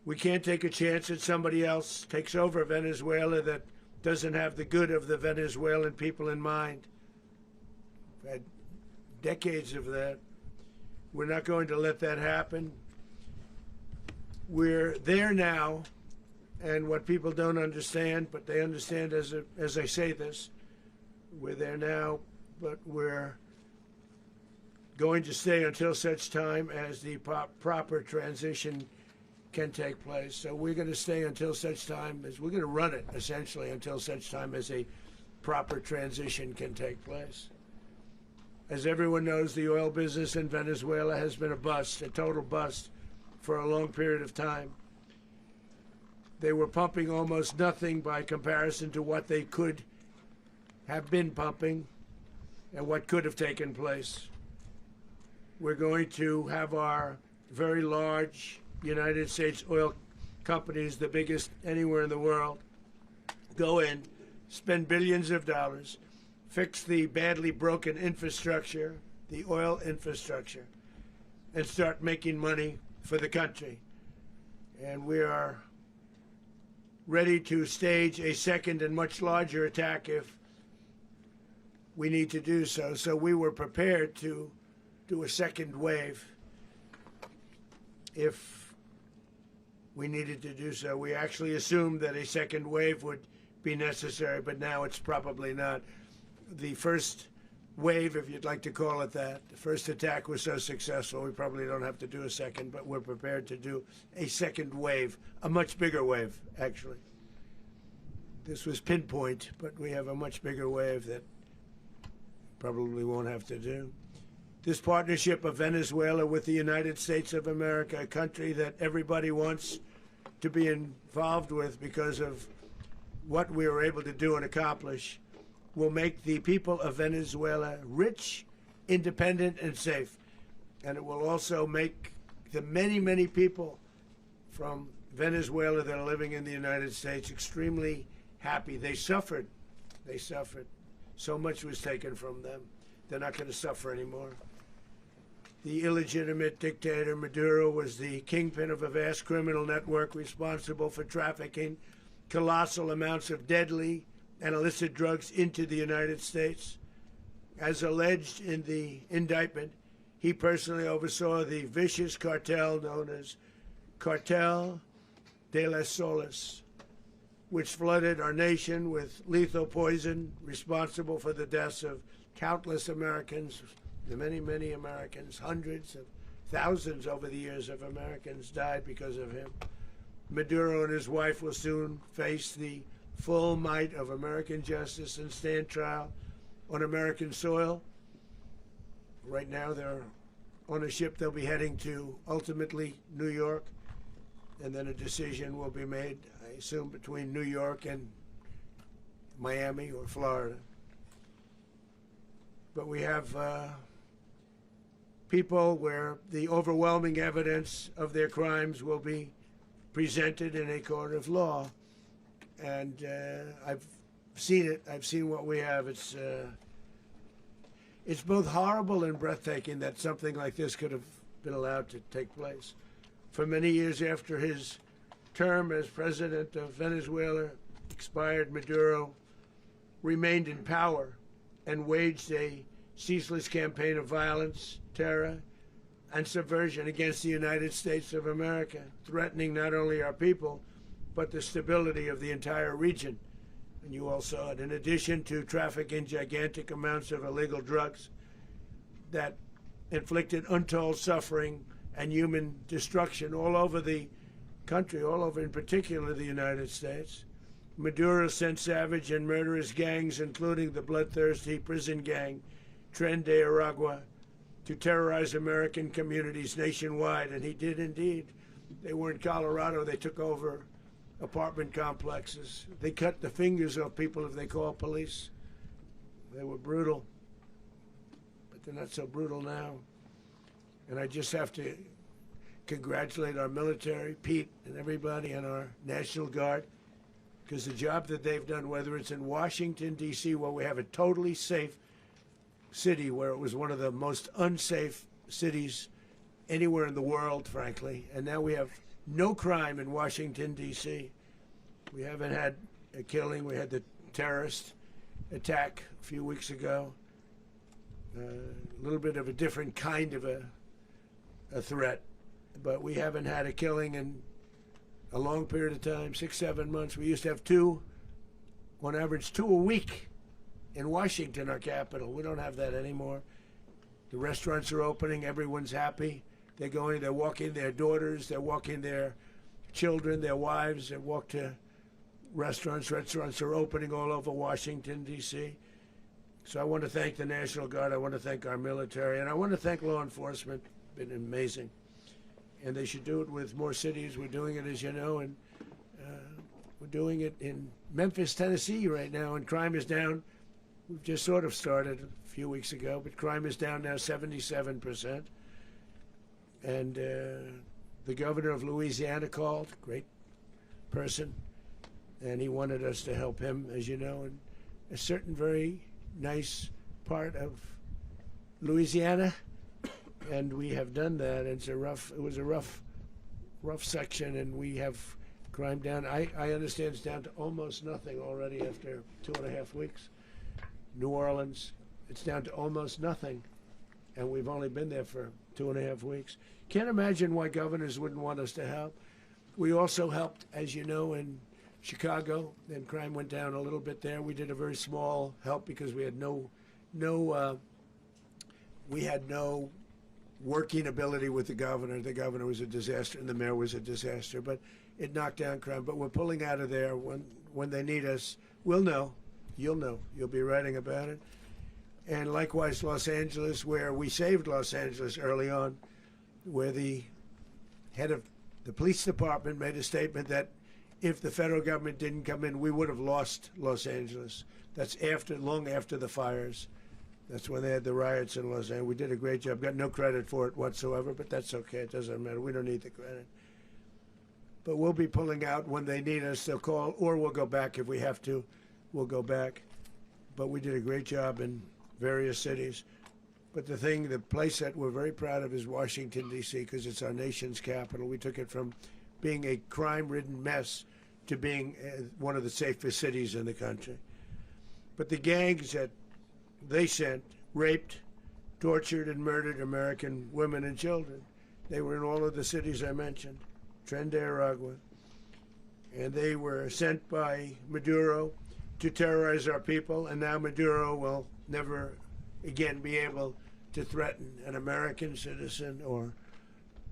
We can't take a chance that somebody else takes over Venezuela that doesn't have the good of the Venezuelan people in mind. We've had decades of that. We're not going to let that happen. We're there now, and what people don't understand, but they understand as I say this, we're there now, but we're going to stay until such time as the proper transition can take place. So we're going to stay until such time as we're going to run it, essentially, until such time as a proper transition can take place. As everyone knows, the oil business in Venezuela has been a bust, a total bust, for a long period of time. They were pumping almost nothing by comparison to what they could have been pumping and what could have taken place. We're going to have our very large United States oil companies, the biggest anywhere in the world, go in, spend billions of dollars, fix the badly broken infrastructure, the oil infrastructure, and start making money for the country. And we are ready to stage a second and much larger attack if we need to do so. So we were prepared to do a second wave if we needed to do so. We actually assumed that a second wave would be necessary, but now it's probably not. The first wave, if you'd like to call it that, the first attack was so successful, we probably don't have to do a second, but we're prepared to do a second wave, a much bigger wave, actually. This was pinpoint, but we have a much bigger wave that probably won't have to do. This partnership of Venezuela with the United States of America, a country that everybody wants to be involved with because of what we were able to do and accomplish, will make the people of Venezuela rich, independent, and safe. And it will also make the many, many people from Venezuela that are living in the United States extremely happy. They suffered. They suffered. So much was taken from them. They're not going to suffer anymore. The illegitimate dictator Maduro was the kingpin of a vast criminal network responsible for trafficking colossal amounts of deadly and illicit drugs into the United States. As alleged in the indictment, he personally oversaw the vicious cartel known as Cartel de las Solas. which flooded our nation with lethal poison, responsible for the deaths of countless Americans, the many, many Americans, hundreds of thousands over the years of Americans died because of him. Maduro and his wife will soon face the full might of American justice and stand trial on American soil. Right now they're on a ship. They'll be heading to ultimately New York, and then a decision will be made, I assume, between New York and Miami or Florida. But we have people where the overwhelming evidence of their crimes will be presented in a court of law. And I've seen it. I've seen what we have. It's both horrible and breathtaking that something like this could have been allowed to take place. For many years after his term as president of Venezuela expired, Maduro remained in power and waged a ceaseless campaign of violence, terror, and subversion against the United States of America, threatening not only our people, but the stability of the entire region. And you all saw it. In addition to trafficking gigantic amounts of illegal drugs that inflicted untold suffering and human destruction all over the country, all over in particular the United States, Maduro sent savage and murderous gangs, including the bloodthirsty prison gang Tren de Aragua, to terrorize American communities nationwide, and he did indeed. They were in Colorado. They took over apartment complexes. They cut the fingers off people if they call police. They were brutal, but they're not so brutal now. And I just have to congratulate our military, Pete and everybody, and our National Guard, because the job that they've done, whether it's in Washington, D.C., where we have a totally safe city, where it was one of the most unsafe cities anywhere in the world, frankly, and now we have no crime in Washington, D.C. We haven't had a killing. We had the terrorist attack a few weeks ago. A little bit of a different kind of a threat, but we haven't had a killing in a long period of time, 6-7 months. We used to have two, on average, 2 a week in Washington, our capital. We don't have that anymore. The restaurants are opening. Everyone's happy. They're going, they're walking their daughters, they're walking their children, their wives, they walk to restaurants. Restaurants are opening all over Washington, D.C. So I want to thank the National Guard, I want to thank our military, and I want to thank law enforcement. Been amazing. And they should do it with more cities. We're doing it, as you know, and we're doing it in Memphis, Tennessee right now, and crime is down. We've just sort of started a few weeks ago, but crime is down now 77%. And the governor of Louisiana called, great person, and he wanted us to help him, as you know, in a certain very nice part of Louisiana, and we have done that. It was a rough section, and we have crime down. I understand it's down to almost nothing already after 2.5 weeks. New Orleans, it's down to almost nothing, and we've only been there for 2.5 weeks. Can't imagine why governors wouldn't want us to help. We also helped, as you know, in Chicago, and crime went down a little bit there. We did a very small help because we had no working ability with the governor. The governor was a disaster, and the mayor was a disaster, but it knocked down crime. But we're pulling out of there. When they need us, we'll know. You'll know. You'll be writing about it. And likewise, Los Angeles, where we saved Los Angeles early on, where the head of the police department made a statement that if the federal government didn't come in, we would have lost Los Angeles. That's long after the fires. That's when they had the riots in Los Angeles. We did a great job. Got no credit for it whatsoever, but that's okay. It doesn't matter. We don't need the credit. But we'll be pulling out when they need us. They'll call, or we'll go back if we have to. We'll go back. But we did a great job in various cities. But the place that we're very proud of is Washington, D.C., because it's our nation's capital. We took it from being a crime-ridden mess to being one of the safest cities in the country. But the gangs that they sent raped, tortured, and murdered American women and children. They were in all of the cities I mentioned. Tren de Aragua, and they were sent by Maduro to terrorize our people, and now Maduro will never again be able to threaten an American citizen or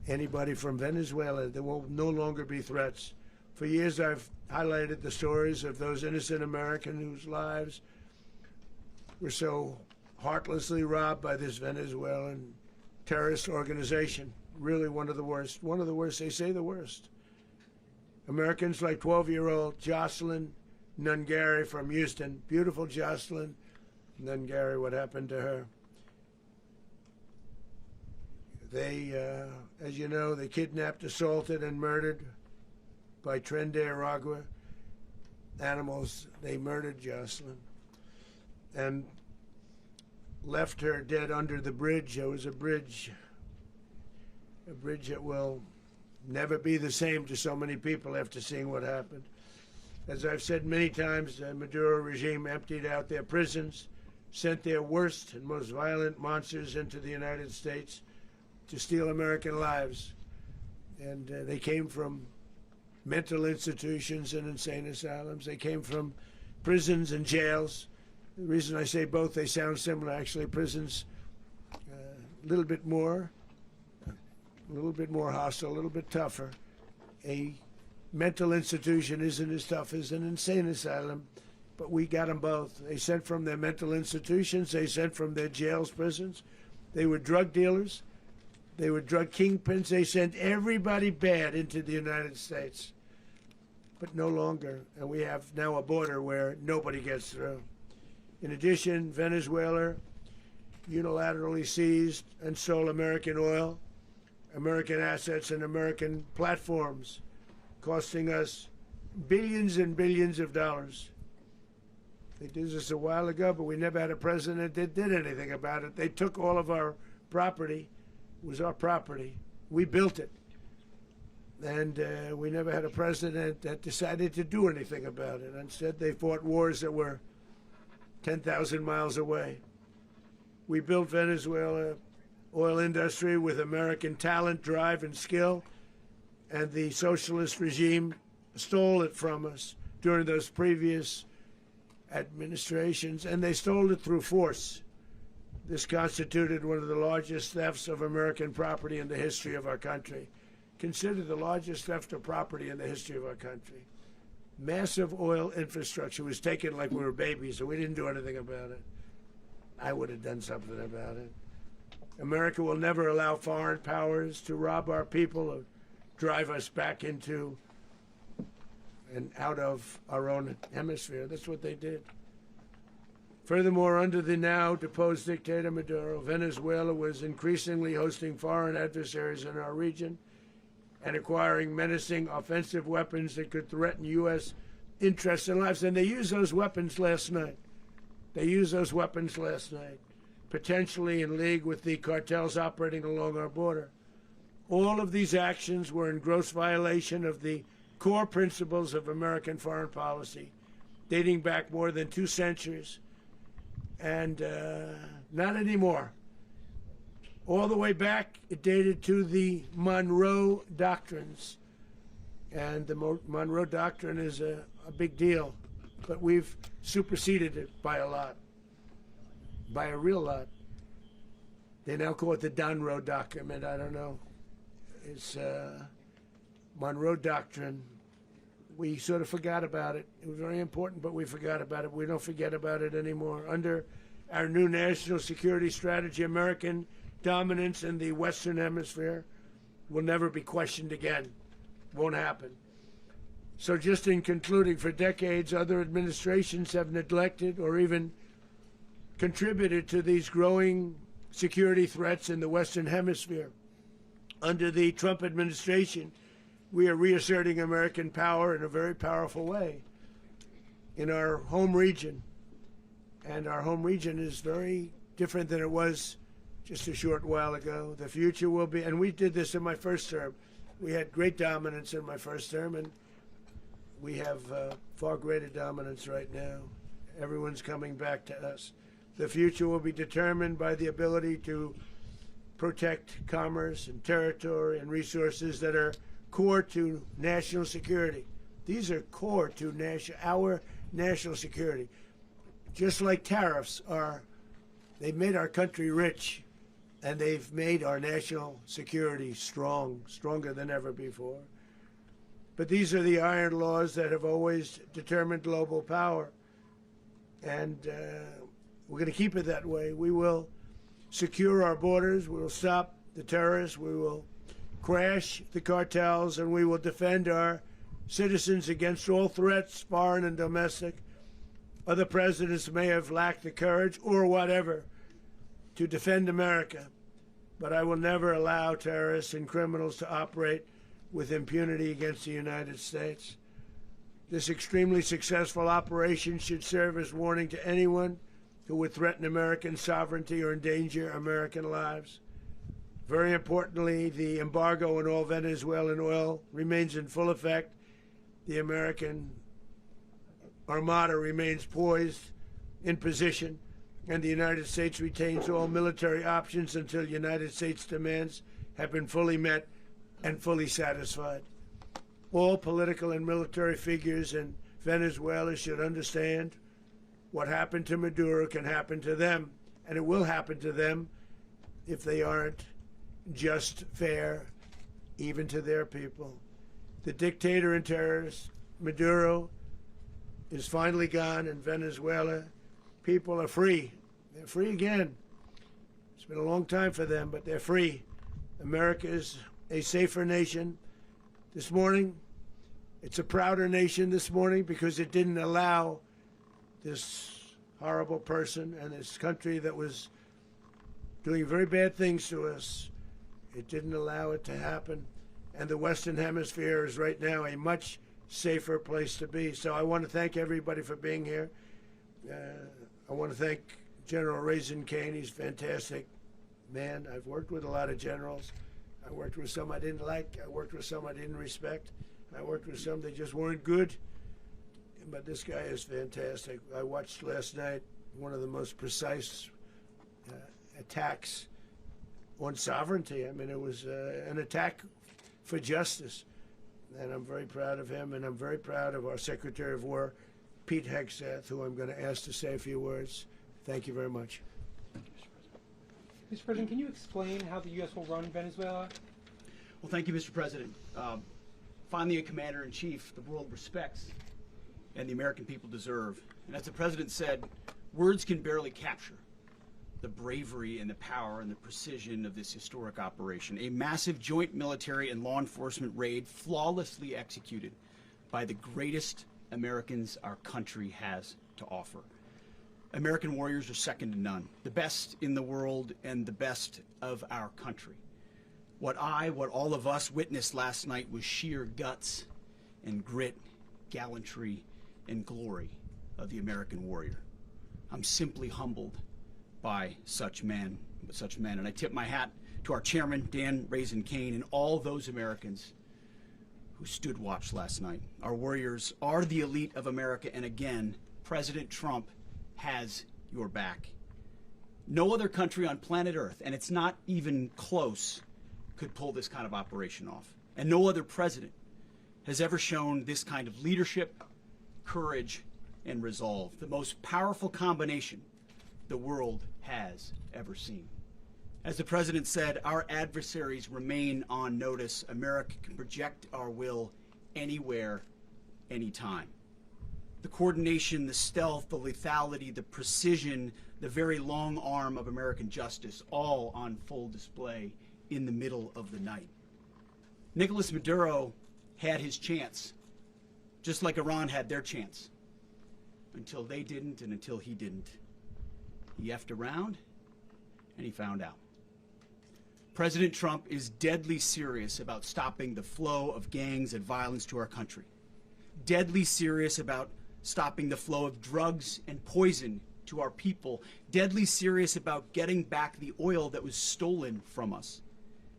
anybody from Venezuela. There will no longer be threats. For years I've highlighted the stories of those innocent Americans whose lives were so heartlessly robbed by this Venezuelan terrorist organization. Really one of the worst. One of the worst, they say the worst. Americans like 12-year-old Jocelyn Nungary from Houston. Beautiful Jocelyn Nungary, what happened to her? They, as you know, they kidnapped, assaulted, and murdered by Tren de Aragua animals. They murdered Jocelyn and left her dead under the bridge. There was a bridge that will never be the same to so many people after seeing what happened. As I've said many times, the Maduro regime emptied out their prisons, sent their worst and most violent monsters into the United States to steal American lives. And they came from mental institutions and insane asylums. They came from prisons and jails. The reason I say both, they sound similar. Actually, prisons, a little bit more hostile, a little bit tougher. A mental institution isn't as tough as an insane asylum, but we got them both. They sent from their mental institutions. They sent from their jails, prisons. They were drug dealers. They were drug kingpins. They sent everybody bad into the United States, but no longer. And we have now a border where nobody gets through. In addition, Venezuela unilaterally seized and stole American oil, American assets, and American platforms, costing us billions and billions of dollars. They did this a while ago, but we never had a president that did anything about it. They took all of our property. It was our property. We built it. And we never had a president that decided to do anything about it. Instead, they fought wars that were 10,000 miles away. We built Venezuela oil industry with American talent, drive, and skill, and the socialist regime stole it from us during those previous administrations, and they stole it through force. This constituted one of the largest thefts of American property in the history of our country. Considered the largest theft of property in the history of our country. Massive oil infrastructure was taken like we were babies, and we didn't do anything about it. I would have done something about it. America will never allow foreign powers to rob our people or drive us back into and out of our own hemisphere. That's what they did. Furthermore, under the now deposed dictator Maduro, Venezuela was increasingly hosting foreign adversaries in our region and acquiring menacing offensive weapons that could threaten U.S. interests and lives. And they used those weapons last night. Potentially in league with the cartels operating along our border. All of these actions were in gross violation of the core principles of American foreign policy, dating back more than 2 centuries. And not anymore. All the way back, it dated to the Monroe Doctrines. And the Monroe Doctrine is a big deal, but we've superseded it by a lot, by a real lot. They now call it the Monroe Document. I don't know. It's Monroe Doctrine. We sort of forgot about it. It was very important, but we forgot about it. We don't forget about it anymore. Under our new national security strategy, American dominance in the Western Hemisphere will never be questioned again. Won't happen. So just in concluding, for decades, other administrations have neglected or even contributed to these growing security threats in the Western Hemisphere. Under the Trump administration, we are reasserting American power in a very powerful way in our home region. And our home region is very different than it was just a short while ago. The future will be, and we did this in my first term. We had great dominance in my first term, and we have far greater dominance right now. Everyone's coming back to us. The future will be determined by the ability to protect commerce and territory and resources that are core to national security. These are core to our national security. Just like tariffs are, they've made our country rich, and they've made our national security stronger than ever before. But these are the iron laws that have always determined global power. And we're going to keep it that way. We will secure our borders. We will stop the terrorists. We will crash the cartels. And we will defend our citizens against all threats, foreign and domestic. Other presidents may have lacked the courage or whatever to defend America. But I will never allow terrorists and criminals to operate with impunity against the United States. This extremely successful operation should serve as warning to anyone who would threaten American sovereignty or endanger American lives. Very importantly, the embargo on all Venezuelan oil remains in full effect. The American Armada remains poised in position, and the United States retains all military options until United States demands have been fully met and fully satisfied. All political and military figures in Venezuela should understand what happened to Maduro can happen to them, and it will happen to them if they aren't just fair, even to their people. The dictator and terrorist, Maduro, is finally gone, and Venezuela people are free. They're free again. It's been a long time for them, but they're free. America is a safer nation. This morning, it's a prouder nation this morning because it didn't allow this horrible person and this country that was doing very bad things to us. It didn't allow it to happen. And the Western Hemisphere is right now a much safer place to be. So I want to thank everybody for being here. I want to thank General Raisin Kane. He's a fantastic man. I've worked with a lot of generals. I worked with some I didn't like. I worked with some I didn't respect. I worked with some that just weren't good. But this guy is fantastic. I watched last night one of the most precise attacks on sovereignty. I mean, it was an attack for justice. And I'm very proud of him, and I'm very proud of our Secretary of War, Pete Hegseth, who I'm going to ask to say a few words. Thank you very much. Mr. President, can you explain how the U.S. will run Venezuela? Well, thank you, Mr. President. Finally, a commander-in-chief the world respects and the American people deserve. And as the President said, words can barely capture the bravery and the power and the precision of this historic operation. A massive joint military and law enforcement raid flawlessly executed by the greatest Americans our country has to offer. American warriors are second to none, the best in the world and the best of our country. What all of us witnessed last night was sheer guts and grit, gallantry, and glory of the American warrior. I'm simply humbled by such men, and I tip my hat to our chairman, Dan Raisin Kane, and all those Americans who stood watch last night. Our warriors are the elite of America, and again, President Trump has your back. No other country on planet Earth, and it's not even close, could pull this kind of operation off. And no other president has ever shown this kind of leadership, courage, and resolve. The most powerful combination the world has ever seen. As the President said, our adversaries remain on notice. America can project our will anywhere, anytime. The coordination, the stealth, the lethality, the precision, the very long arm of American justice, all on full display in the middle of the night. Nicolás Maduro had his chance, just like Iran had their chance, until they didn't and until he didn't. He effed around and he found out. President Trump is deadly serious about stopping the flow of gangs and violence to our country. Deadly serious about stopping the flow of drugs and poison to our people. Deadly serious about getting back the oil that was stolen from us.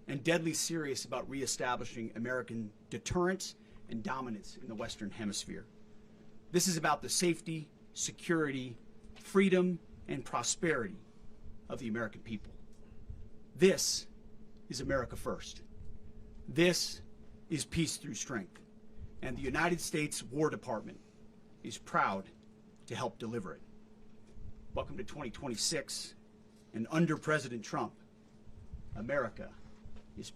And deadly serious about reestablishing American deterrence and dominance in the Western Hemisphere. This is about the safety, security, freedom, and prosperity of the American people. This is America first. This is peace through strength. And the United States War Department is proud to help deliver it. Welcome to 2026, and under President Trump, America